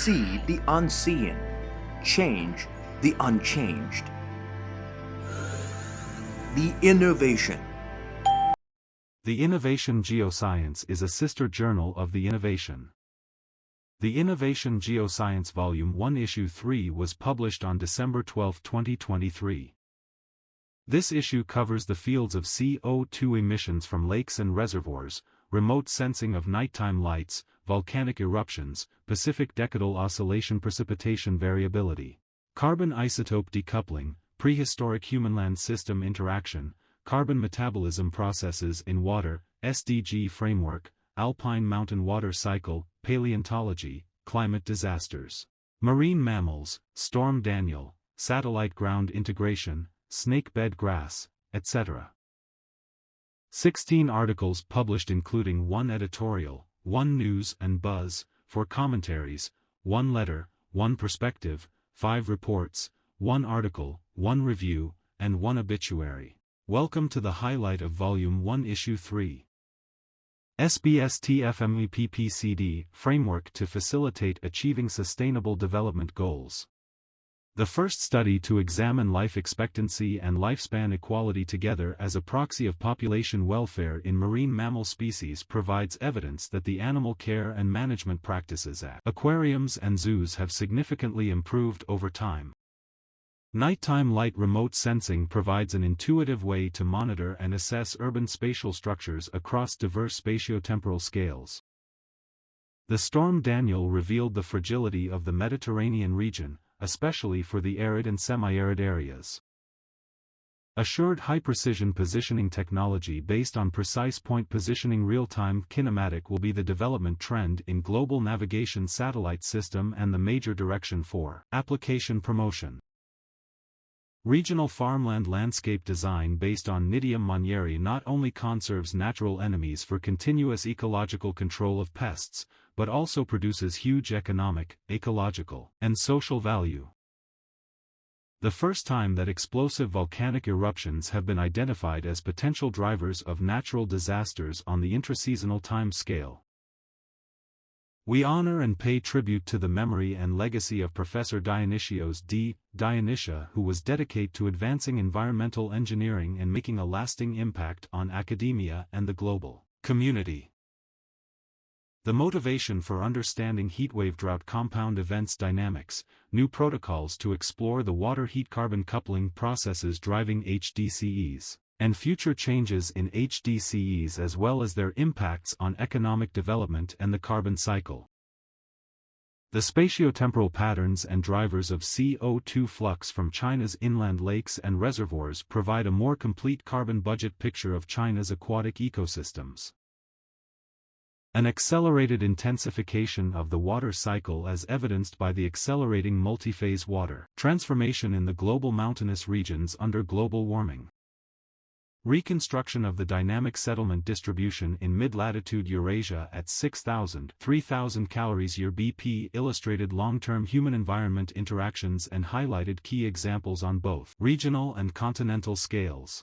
see the unseen, change the unchanged. The Innovation. The Innovation Geoscience is a sister journal of the Innovation. The Innovation Geoscience Volume 1 Issue 3 was published on December 12, 2023. This issue covers the fields of CO2 emissions from lakes and reservoirs, remote sensing of nighttime lights, volcanic eruptions, Pacific decadal oscillation precipitation variability, carbon isotope decoupling, prehistoric human-land system interaction, carbon metabolism processes in water, SDG framework, alpine mountain water cycle, paleontology, climate disasters, marine mammals, storm Daniel, satellite ground integration, snakebed grass, etc. 16 articles published including 1 editorial, 1 news and buzz, 4 commentaries, 1 letter, 1 perspective, 5 reports, 1 article, 1 review, and 1 obituary. Welcome to the highlight of Volume 1 Issue 3. SBSTFMEPPCD Framework to Facilitate Achieving Sustainable Development Goals. The first study to examine life expectancy and lifespan equality together as a proxy of population welfare in marine mammal species provides evidence that the animal care and management practices at aquariums and zoos have significantly improved over time. Nighttime light remote sensing provides an intuitive way to monitor and assess urban spatial structures across diverse spatiotemporal scales. The storm Daniel revealed the fragility of the Mediterranean region, especially for the arid and semi-arid areas. Assured high-precision positioning technology based on precise point positioning real-time kinematic will be the development trend in global navigation satellite system and the major direction for application promotion. Regional farmland landscape design based on Nidium monnieri not only conserves natural enemies for continuous ecological control of pests, but also produces huge economic, ecological, and social value. The first time that explosive volcanic eruptions have been identified as potential drivers of natural disasters on the intraseasonal time scale. We honor and pay tribute to the memory and legacy of Professor Dionysios D. Dionysia, who was dedicated to advancing environmental engineering and making a lasting impact on academia and the global community. The motivation for understanding heatwave drought compound events dynamics, new protocols to explore the water heat carbon coupling processes driving HDCEs, and future changes in HDCEs as well as their impacts on economic development and the carbon cycle. The spatiotemporal patterns and drivers of CO2 flux from China's inland lakes and reservoirs provide a more complete carbon budget picture of China's aquatic ecosystems. An accelerated intensification of the water cycle as evidenced by the accelerating multiphase water transformation in the global mountainous regions under global warming. Reconstruction of the dynamic settlement distribution in mid-latitude Eurasia at 6,000-3,000 calories year BP illustrated long-term human-environment interactions and highlighted key examples on both regional and continental scales.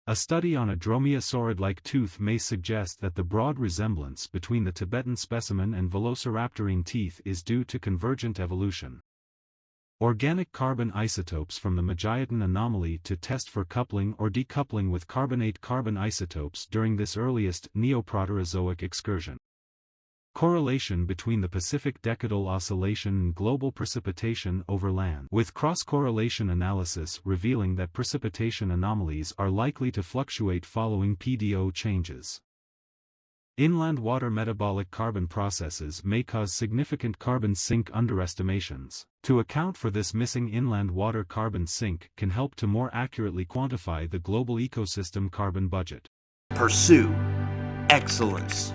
A study on a dromaeosaurid-like tooth may suggest that the broad resemblance between the Tibetan specimen and velociraptorine teeth is due to convergent evolution. Organic carbon isotopes from the Magiatan anomaly to test for coupling or decoupling with carbonate carbon isotopes during this earliest Neoproterozoic excursion. Correlation between the Pacific decadal oscillation and global precipitation over land, with cross-correlation analysis revealing that precipitation anomalies are likely to fluctuate following PDO changes. Inland water metabolic carbon processes may cause significant carbon sink underestimations. To account for this, missing inland water carbon sink can help to more accurately quantify the global ecosystem carbon budget. Pursue excellence.